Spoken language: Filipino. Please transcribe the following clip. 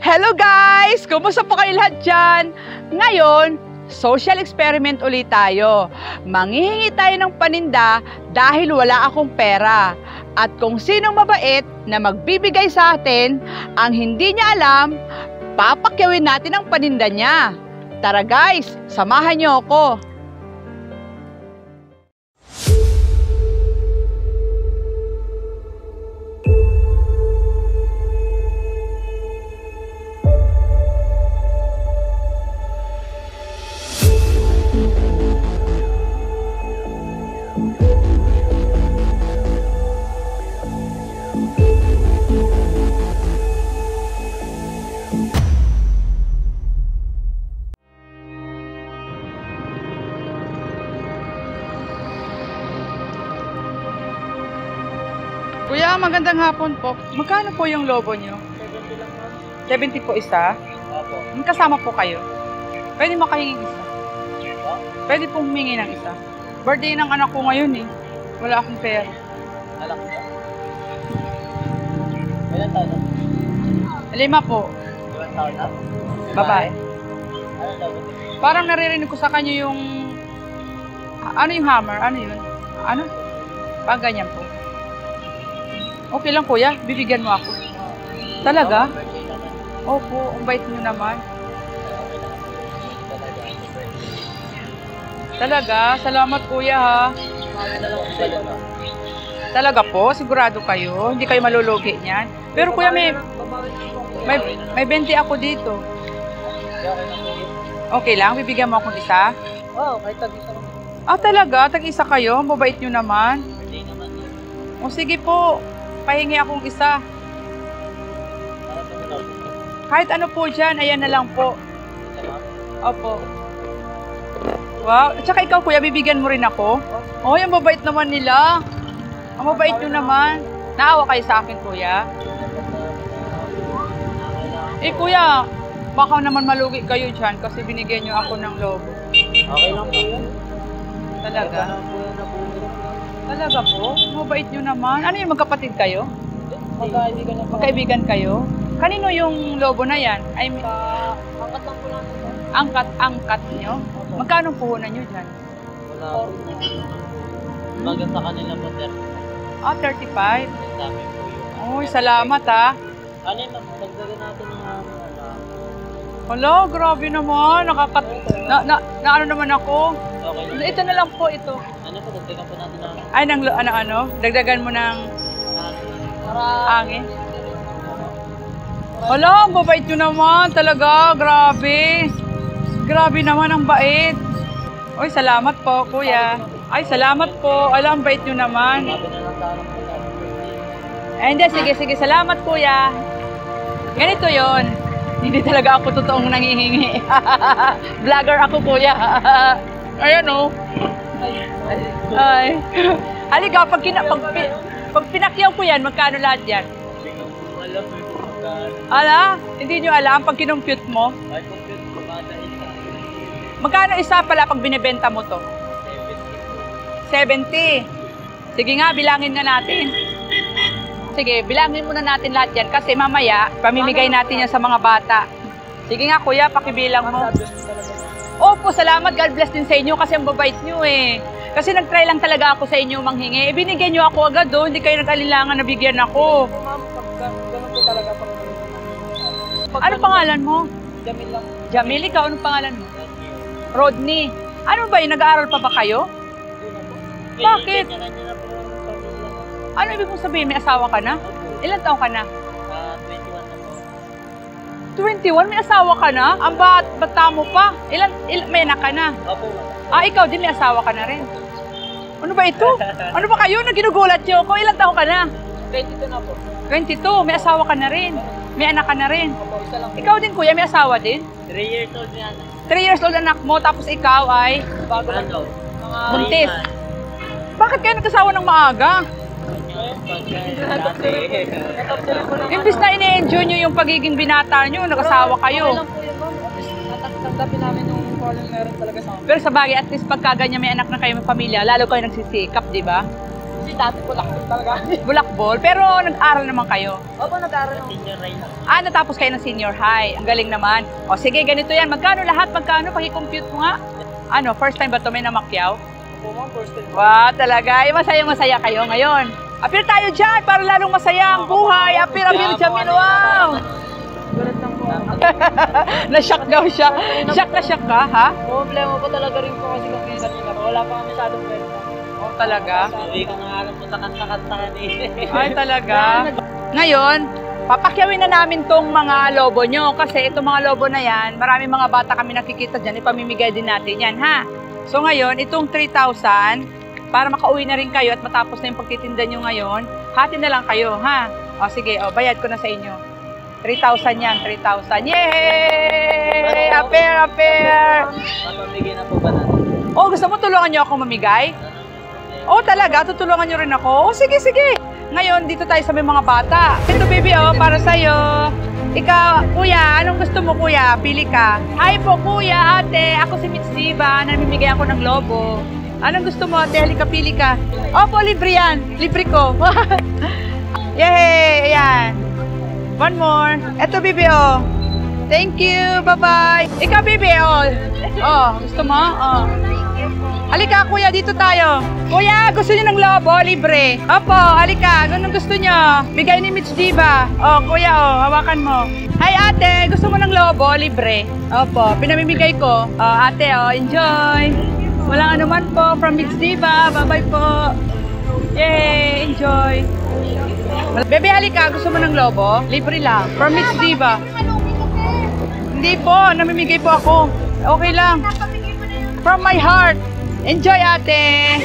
Hello guys! Kumusta po kayo lahat dyan? Ngayon, social experiment ulit tayo. Manghihingi tayo ng paninda dahil wala akong pera. At kung sinong mabait na magbibigay sa atin, ang hindi niya alam, papakyawin natin ang paninda niya. Tara guys, samahan niyo ako. Kuya, magandang hapon po. Magkano po yung lobo nyo? 70 lang ma'am. 70 po isa? Opo. Kasama po kayo? Pwede makahingi isa? Ha? Pwede pong humingi ng isa? Birthday ng anak ko ngayon eh. Wala akong pera. Alak mo? Ilan taon na? 5 po. 5 taon na? Babae. Ano daw? Parang naririnig ko sa kanya yung... Ano yung hammer? Ano yun? Ano? Pag ganyan po. Okay lang kuya, bibigyan mo ako. Talaga? Opo, ang bait nyo naman. Talaga? Salamat kuya ha. Talaga po? Sigurado kayo? Hindi kayo malulugi niyan? Pero kuya may 20 ako dito. Okay lang? Bibigyan mo akong isa? Oo, kahit tag-isa naman. Ah talaga? Tag-isa kayo? Mabait nyo naman. O sige po. Pahingi akong isa. Kahit ano po dyan, ayan na lang po. Opo. Wow. At saka ikaw kuya, bibigyan mo rin ako? Oh, yung mabait naman nila. Ang mabait nyo naman. Naawa kayo sa akin kuya? Eh kuya, baka naman malugi kayo dyan kasi binigyan nyo ako ng lobo. Okay lang po yun. Talaga? Talaga po? Mabait nyo naman. Ano yung magkapatid kayo? Magkaibigan na po. Magkaibigan kayo? Kanino yung lobo na yan? I mean, Angkat lang po namin po. angkat nyo? Magkano puhunan nyo dyan? Wala po. Baga sa kanila po, 30. Ah, 35. Sabi po yun. Uy, salamat ha. Ano yun, dagdagan natin ng Hala, grabe naman. Na ano naman ako? okay lang. Ito na lang po, ito. Ano po, dagdagan po natin ng Ay, ano? Dagdagan mo ng angin. Hala, ang babait nyo naman. Talaga, grabe. Grabe naman, ang bait. Uy, salamat po, kuya. Ay, salamat po. Alam, ang bait nyo naman. Sabi na lang sa akin po. Ay, hindi. Sige. Salamat, kuya. Ganito yon. Hindi talaga ako totoong nangihingi. Vlogger ako, kuya. Ayan, oh. Ay. Halika, pag pinakyaw ko yan, magkano lahat yan? Alam mo yung magkano. Ala, hindi nyo alam pag kinumpute mo? Ay, compute ko kada isa. Magkano isa pala pag binibenta mo to? 70. Sige nga, bilangin nga natin. Sige, bilangin muna natin lahat yan kasi mamaya, pamimigay natin yan sa mga bata. Sige nga kuya, pakibilang mo. Opo, salamat. God bless din sa inyo kasi ang babait nyo eh. Kasi nag-try lang talaga ako sa inyo manghingi. Ibinigyan nyo ako agad doon, hindi kayo nag-alilangan na bigyan ako. Ma'am, ganun po talaga pag Ano pangalan mo? Jamil lang. Jamil, ikaw anong pangalan mo? Rodney. Ano ba yun? Nag-aaral pa ba kayo? Bakit? Kanya-kanya na po yung pamilya. Ano ibig mong sabihin? May asawa ka na? Ilan taong ka na? 21 na po. 21? May asawa ka na? Ang bata mo pa? May anak ka na? Opo. Ah, ikaw din may asawa ka na rin? Ano ba ito? Ano ba kayo? Naginugulat nyo ako. Ilan taong ka na? 22 na po. 22. May asawa ka na rin. May anak ka na rin. Opo, isa lang po. Ikaw din kuya, may asawa din? 3 years old na yan. 3 years old anak mo, tapos ikaw ay Bago lang daw. Mga buntis. Bakit kayo nagkasawa ng maaga? Imbis na ini-enjoy nyo yung pagiging binata nyo, nag-asawa kayo. Okay lang po yun, ma'am. Natanggapin namin yung problem meron talaga sa amin. Pero sa bagay, at least pagka ganyan may anak na kayo, may pamilya, lalo kayo nagsisikap, di ba? Kasi kami dati bulakbol talaga. Bulakbol, pero nag-aral naman kayo. Opo, nag-aaral ng senior high lang. Natapos kayo ng senior high. Ang galing naman. O sige, ganito yan. Magkano lahat? Magkano? Paki-compute mo nga. Ano, first time ba ito may namakyaw? Opo, ma'am, first time. Wow, talaga. Masaya-masaya kayo ngayon. Appear tayo dyan para lalong masaya ang buhay. Appear dyan. Wow! Gulat lang po. Na-shock daw siya. Shock na shock ka, ha? Problema po talaga rin po kasi kami kanina. Wala pa kami masyadong pwede. Oh, talaga? Sabi ko nga alam mo sa kanta-kanta kanina. Ay, talaga? Ngayon, papakyawin na namin tong mga lobo nyo kasi itong mga lobo na yan, maraming mga bata kami nakikita dyan, ipamimigay din natin yan, ha? So ngayon, itong 3,000, para makauwi na rin kayo at matapos na yung pagtitinda nyo ngayon, hati na lang kayo, ha? O sige, bayad ko na sa inyo. 3,000 yan, 3,000. Yay! Appear! Mapamigay na po ba natin? Oh, gusto mo tulungan nyo ako mamigay? Oh, talaga? Tutulungan nyo rin ako? Oh, sige, sige. Ngayon, dito tayo sa may mga bata. Ito, baby, para sa'yo. Ikaw, kuya, anong gusto mo, kuya? Pili ka. Hi po, kuya, ate. Ako si Mitz Diva. Namimigay ako ng lobo. Anong gusto mo, ate? Halika, pili ka. Opo, libre yan. Libre ko. Yay! Ayan. One more. Ito, baby, Thank you. Bye-bye. Ikaw, baby, gusto mo? Halika, kuya, dito tayo. Kuya, gusto niyo ng lobo? Libre. Opo, halika. Anong gusto niyo? Bigay ni Mitz Diva. Kuya, hawakan mo. Hi, ate. Gusto mo ng lobo? Libre. Opo, pinamimigay ko. Ate, enjoy. Walang anuman po from Mitz Diva. Bye-bye po. Yay, enjoy. Bebe, halika. Gusto mo ng lobo? Libre lang. From Mitz Diva. Hindi po, namimigay po ako. Okay lang. From my heart. Enjoy, ate!